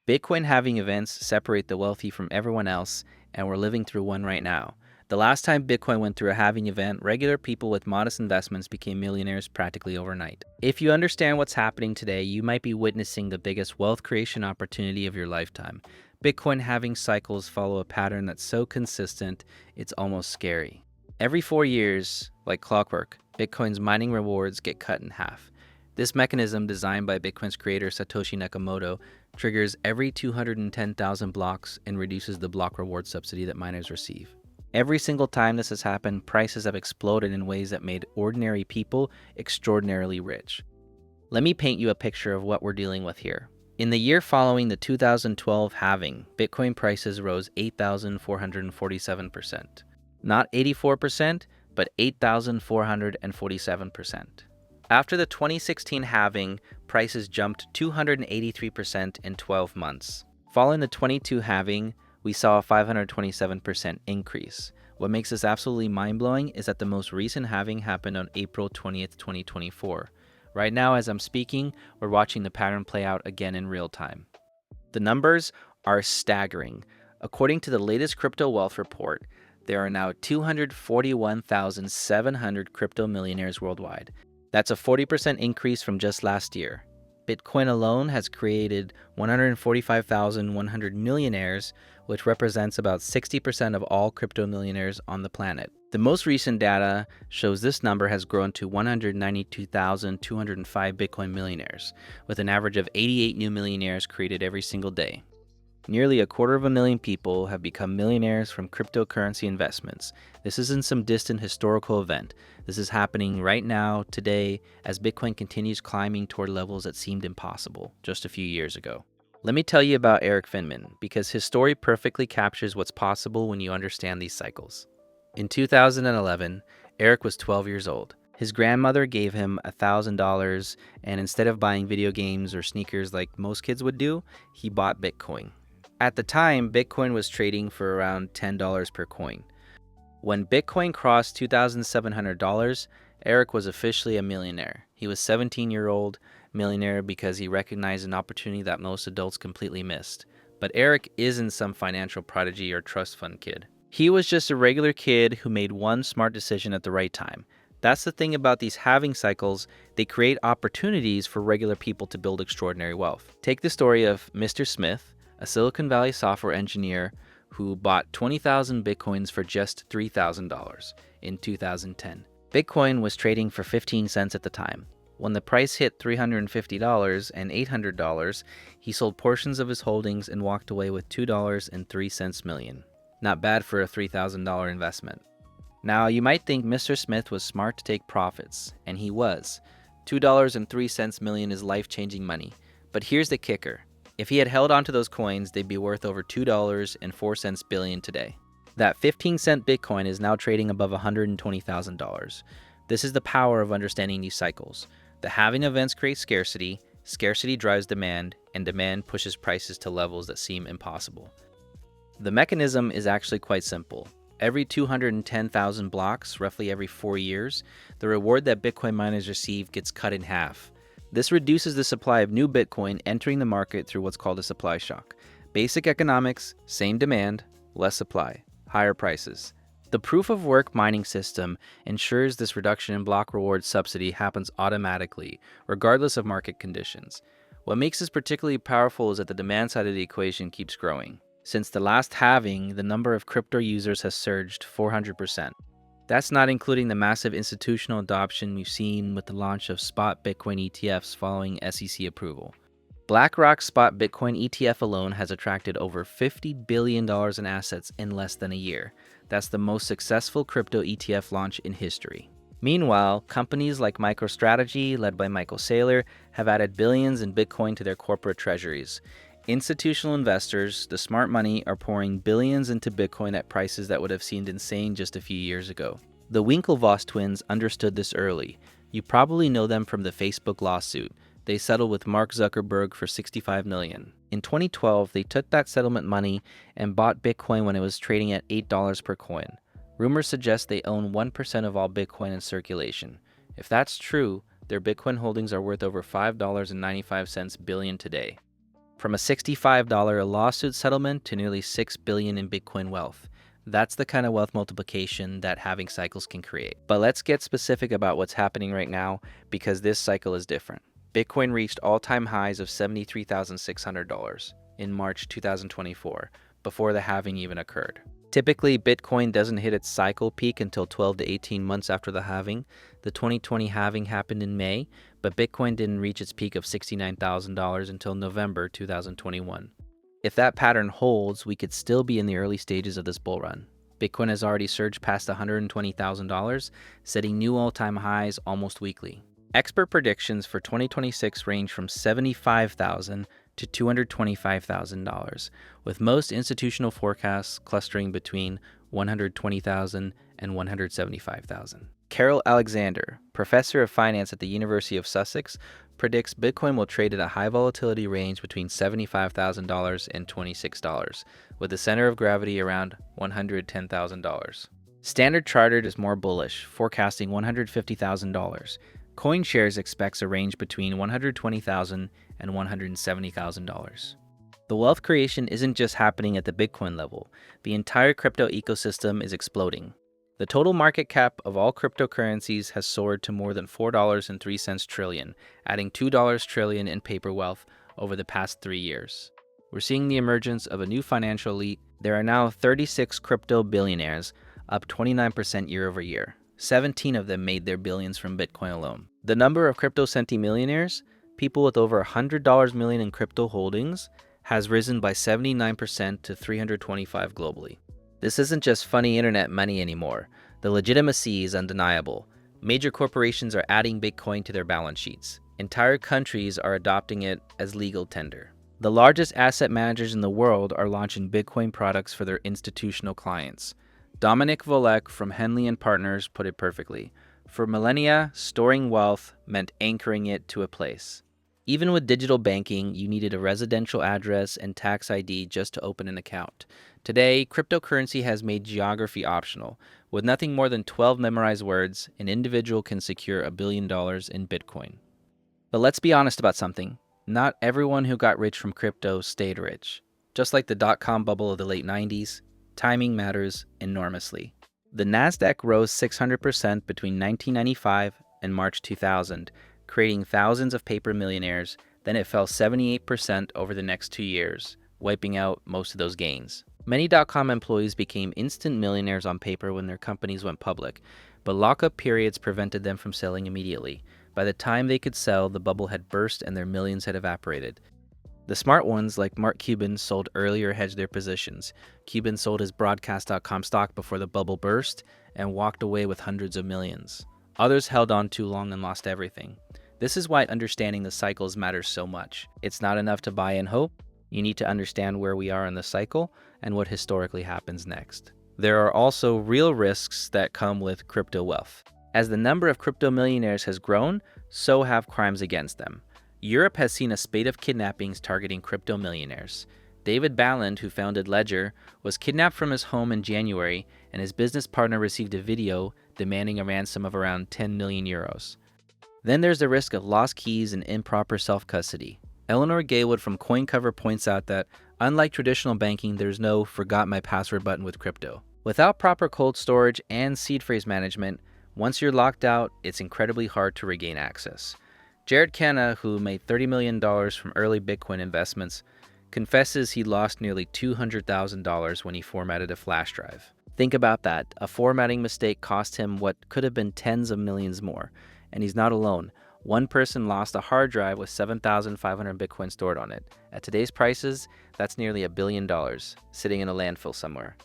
Bitcoin halving events separate the wealthy from everyone else, and we're living through one right now. The last time Bitcoin went through a halving event, regular people with modest investments became millionaires practically overnight. If you understand what's happening today, you might be witnessing the biggest wealth creation opportunity of your lifetime. Bitcoin halving cycles follow a pattern that's so consistent, it's almost scary. Every 4 years, like clockwork, Bitcoin's mining rewards get cut in half. This mechanism, designed by Bitcoin's creator Satoshi Nakamoto, triggers every 210,000 blocks and reduces the block reward subsidy that miners receive. Every single time this has happened, prices have exploded in ways that made ordinary people extraordinarily rich. Let me paint you a picture of what we're dealing with here. In the year following the 2012 halving, Bitcoin prices rose 8,447%. Not 84%, but 8,447%. After the 2016 halving, prices jumped 283% in 12 months. Following the 22 halving, we saw a 527% increase. What makes this absolutely mind-blowing is that the most recent halving happened on April 20th, 2024. Right now, as I'm speaking, we're watching the pattern play out again in real time. The numbers are staggering. According to the latest crypto wealth report, there are now 241,700 crypto millionaires worldwide. That's a 40% increase from just last year. Bitcoin alone has created 145,100 millionaires, which represents about 60% of all crypto millionaires on the planet. The most recent data shows this number has grown to 192,205 Bitcoin millionaires, with an average of 88 new millionaires created every single day. Nearly 250,000 people have become millionaires from cryptocurrency investments. This isn't some distant historical event. This is happening right now, today, as Bitcoin continues climbing toward levels that seemed impossible just a few years ago. Let me tell you about Eric Finman, because his story perfectly captures what's possible when you understand these cycles. In 2011, Eric was 12 years old. His grandmother gave him $1,000, and instead of buying video games or sneakers like most kids would do, he bought Bitcoin. At the time, Bitcoin was trading for around $10 per coin. When Bitcoin crossed $2,700, Eric was officially a millionaire. He was a 17-year-old millionaire because he recognized an opportunity that most adults completely missed. But Eric isn't some financial prodigy or trust fund kid. He was just a regular kid who made one smart decision at the right time. That's the thing about these halving cycles, they create opportunities for regular people to build extraordinary wealth. Take the story of Mr. Smith, a Silicon Valley software engineer who bought 20,000 Bitcoins for just $3,000 in 2010. Bitcoin was trading for 15 cents at the time. When the price hit $350 and $800, he sold portions of his holdings and walked away with $2.03 million. Not bad for a $3,000 investment. Now, you might think Mr. Smith was smart to take profits, and he was. $2.03 million is life-changing money. But here's the kicker. If he had held onto those coins, they'd be worth over $2.04 billion today. That 15-cent Bitcoin is now trading above $120,000. This is the power of understanding these cycles. The halving events create scarcity, scarcity drives demand, and demand pushes prices to levels that seem impossible. The mechanism is actually quite simple. Every 210,000 blocks, roughly every 4 years, the reward that Bitcoin miners receive gets cut in half. This reduces the supply of new Bitcoin entering the market through what's called a supply shock. Basic economics, same demand, less supply, higher prices. The proof of work mining system ensures this reduction in block reward subsidy happens automatically, regardless of market conditions. What makes this particularly powerful is that the demand side of the equation keeps growing. Since the last halving, the number of crypto users has surged 400%. That's not including the massive institutional adoption we've seen with the launch of spot Bitcoin ETFs following SEC approval. BlackRock's spot Bitcoin ETF alone has attracted over $50 billion in assets in less than a year. That's the most successful crypto ETF launch in history. Meanwhile, companies like MicroStrategy, led by Michael Saylor, have added billions in Bitcoin to their corporate treasuries. Institutional investors, the smart money, are pouring billions into Bitcoin at prices that would have seemed insane just a few years ago. The Winklevoss twins understood this early. You probably know them from the Facebook lawsuit. They settled with Mark Zuckerberg for $65 million. In 2012, they took that settlement money and bought Bitcoin when it was trading at $8 per coin. Rumors suggest they own 1% of all Bitcoin in circulation. If that's true, their Bitcoin holdings are worth over $5.95 billion today. From a $65 lawsuit settlement to nearly $6 billion in Bitcoin wealth. That's the kind of wealth multiplication that halving cycles can create. But let's get specific about what's happening right now, because this cycle is different. Bitcoin reached all-time highs of $73,600 in March 2024, before the halving even occurred. Typically, Bitcoin doesn't hit its cycle peak until 12 to 18 months after the halving. The 2020 halving happened in May, but Bitcoin didn't reach its peak of $69,000 until November 2021. If that pattern holds, we could still be in the early stages of this bull run. Bitcoin has already surged past $120,000, setting new all-time highs almost weekly. Expert predictions for 2026 range from $75,000 to $225,000, with most institutional forecasts clustering between $120,000 and $175,000. Carol Alexander, professor of finance at the University of Sussex, predicts Bitcoin will trade at a high volatility range between $75,000 and $26, with the center of gravity around $110,000. Standard Chartered is more bullish, forecasting $150,000. CoinShares expects a range between $120,000 and $170,000. The wealth creation isn't just happening at the Bitcoin level. The entire crypto ecosystem is exploding. The total market cap of all cryptocurrencies has soared to more than $4.03 trillion, adding $2 trillion in paper wealth over the past 3 years. We're seeing the emergence of a new financial elite. There are now 36 crypto billionaires, up 29% year over year. 17 of them made their billions from Bitcoin alone. The number of crypto centimillionaires, people with over $100 million in crypto holdings, has risen by 79% to 325 globally. This isn't just funny internet money anymore. The legitimacy is undeniable. Major corporations are adding Bitcoin to their balance sheets. Entire countries are adopting it as legal tender. The largest asset managers in the world are launching Bitcoin products for their institutional clients. Dominic Volek from Henley & Partners put it perfectly. For millennia, storing wealth meant anchoring it to a place. Even with digital banking, you needed a residential address and tax ID just to open an account. Today, cryptocurrency has made geography optional. With nothing more than 12 memorized words, an individual can secure $1 billion in Bitcoin. But let's be honest about something. Not everyone who got rich from crypto stayed rich. Just like the dot-com bubble of the late 90s, timing matters enormously. The Nasdaq rose 600% between 1995 and March 2000, creating thousands of paper millionaires. Then it fell 78% over the next 2 years, wiping out most of those gains. Many dot-com employees became instant millionaires on paper when their companies went public, but lockup periods prevented them from selling immediately. By the time they could sell, the bubble had burst and their millions had evaporated. The smart ones, like Mark Cuban, sold early or hedged their positions. Cuban sold his Broadcast.com stock before the bubble burst and walked away with hundreds of millions. Others held on too long and lost everything. This is why understanding the cycles matters so much. It's not enough to buy and hope. You need to understand where we are in the cycle and what historically happens next. There are also real risks that come with crypto wealth. As the number of crypto millionaires has grown, so have crimes against them. Europe has seen a spate of kidnappings targeting crypto millionaires. David Balland, who founded Ledger, was kidnapped from his home in January, and his business partner received a video demanding a ransom of around 10 million euros. Then there's the risk of lost keys and improper self-custody. Eleanor Gaywood from CoinCover points out that, unlike traditional banking, there's no forgot my password button with crypto. Without proper cold storage and seed phrase management, once you're locked out, it's incredibly hard to regain access. Jared Canna, who made $30 million from early Bitcoin investments, confesses he lost nearly $200,000 when he formatted a flash drive. Think about that. A formatting mistake cost him what could have been tens of millions more. And he's not alone. One person lost a hard drive with 7,500 Bitcoin stored on it. At today's prices, that's nearly $1 billion, sitting in a landfill somewhere.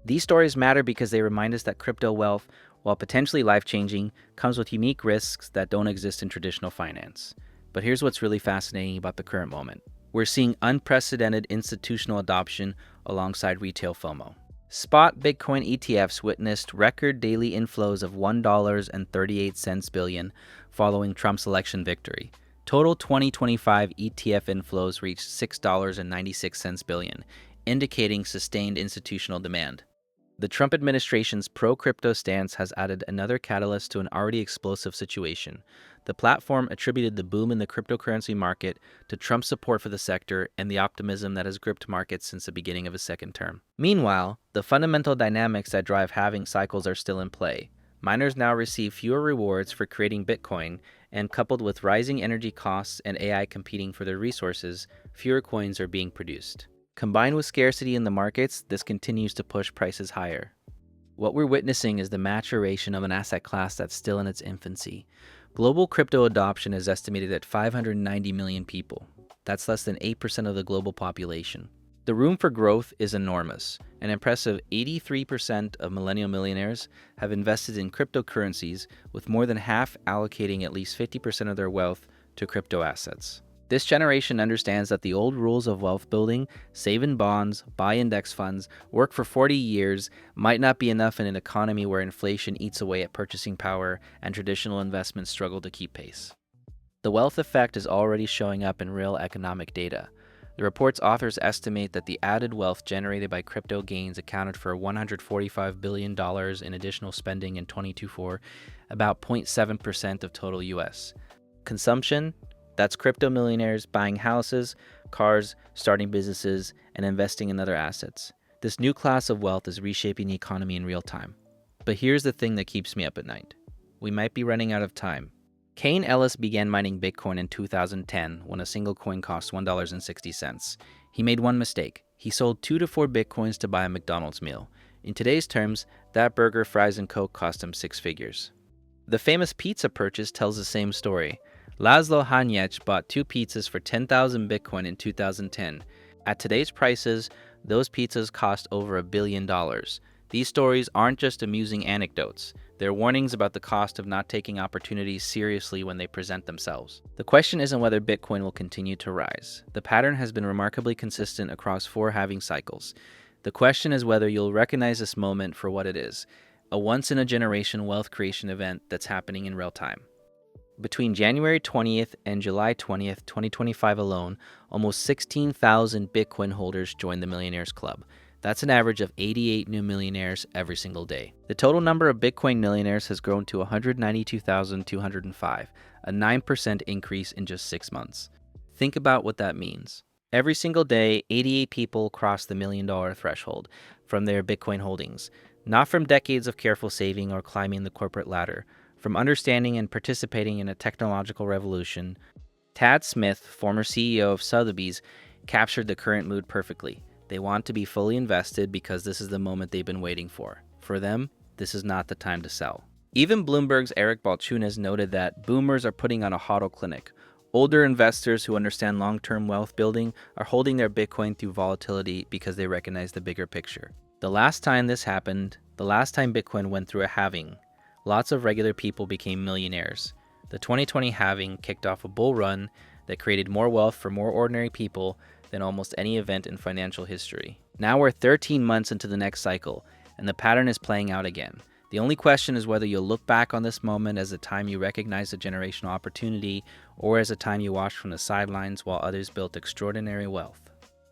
These stories matter because they remind us that crypto wealth, while potentially life-changing, comes with unique risks that don't exist in traditional finance. But here's what's really fascinating about the current moment. We're seeing unprecedented institutional adoption alongside retail FOMO. Spot Bitcoin ETFs witnessed record daily inflows of $1.38 billion following Trump's election victory. Total 2025 ETF inflows reached $6.96 billion, indicating sustained institutional demand. The Trump administration's pro-crypto stance has added another catalyst to an already explosive situation. The platform attributed the boom in the cryptocurrency market to Trump's support for the sector and the optimism that has gripped markets since the beginning of his second term. Meanwhile, the fundamental dynamics that drive halving cycles are still in play. Miners now receive fewer rewards for creating Bitcoin, and coupled with rising energy costs and AI competing for their resources, fewer coins are being produced. Combined with scarcity in the markets, this continues to push prices higher. What we're witnessing is the maturation of an asset class that's still in its infancy. Global crypto adoption is estimated at 590 million people. That's less than 8% of the global population. The room for growth is enormous. An impressive 83% of millennial millionaires have invested in cryptocurrencies, with more than half allocating at least 50% of their wealth to crypto assets. This generation understands that the old rules of wealth building, save in bonds, buy index funds, work for 40 years, might not be enough in an economy where inflation eats away at purchasing power and traditional investments struggle to keep pace. The wealth effect is already showing up in real economic data. The report's authors estimate that the added wealth generated by crypto gains accounted for $145 billion in additional spending in 2024, about 0.7% of total US. Consumption? That's crypto millionaires buying houses, cars, starting businesses, and investing in other assets. This new class of wealth is reshaping the economy in real time. But here's the thing that keeps me up at night. We might be running out of time. Kane Ellis began mining Bitcoin in 2010 when a single coin cost $1.60. He made one mistake. He sold 2 to 4 Bitcoins to buy a McDonald's meal. In today's terms, that burger, fries, and Coke cost him 6 figures. The famous pizza purchase tells the same story. Laszlo Hanyecz bought 2 pizzas for 10,000 Bitcoin in 2010. At today's prices, those pizzas cost over $1 billion. These stories aren't just amusing anecdotes. They're warnings about the cost of not taking opportunities seriously when they present themselves. The question isn't whether Bitcoin will continue to rise. The pattern has been remarkably consistent across 4 halving cycles. The question is whether you'll recognize this moment for what it is, a once-in-a-generation wealth creation event that's happening in real time. Between January 20th and July 20th, 2025 alone, almost 16,000 Bitcoin holders joined the Millionaires Club. That's an average of 88 new millionaires every single day. The total number of Bitcoin millionaires has grown to 192,205, a 9% increase in just 6 months. Think about what that means. Every single day, 88 people cross the $1 million threshold from their Bitcoin holdings, not from decades of careful saving or climbing the corporate ladder. From understanding and participating in a technological revolution. Tad Smith, former CEO of Sotheby's, captured the current mood perfectly. They want to be fully invested because this is the moment they've been waiting for. For them, this is not the time to sell. Even Bloomberg's Eric Balchunas noted that boomers are putting on a hodl clinic. Older investors who understand long-term wealth building are holding their Bitcoin through volatility because they recognize the bigger picture. The last time this happened, the last time Bitcoin went through a halving, lots of regular people became millionaires. The 2020 halving kicked off a bull run that created more wealth for more ordinary people than almost any event in financial history. Now we're 13 months into the next cycle, and the pattern is playing out again. The only question is whether you'll look back on this moment as a time you recognize a generational opportunity, or as a time you watched from the sidelines while others built extraordinary wealth.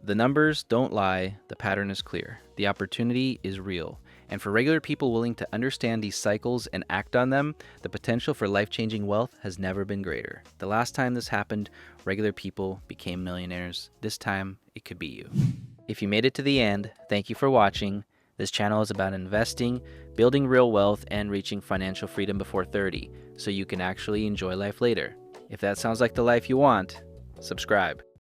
The numbers don't lie, the pattern is clear. The opportunity is real. And for regular people willing to understand these cycles and act on them, the potential for life-changing wealth has never been greater. The last time this happened, regular people became millionaires. This time, it could be you. If you made it to the end, thank you for watching. This channel is about investing, building real wealth, and reaching financial freedom before 30, so you can actually enjoy life later. If that sounds like the life you want, subscribe.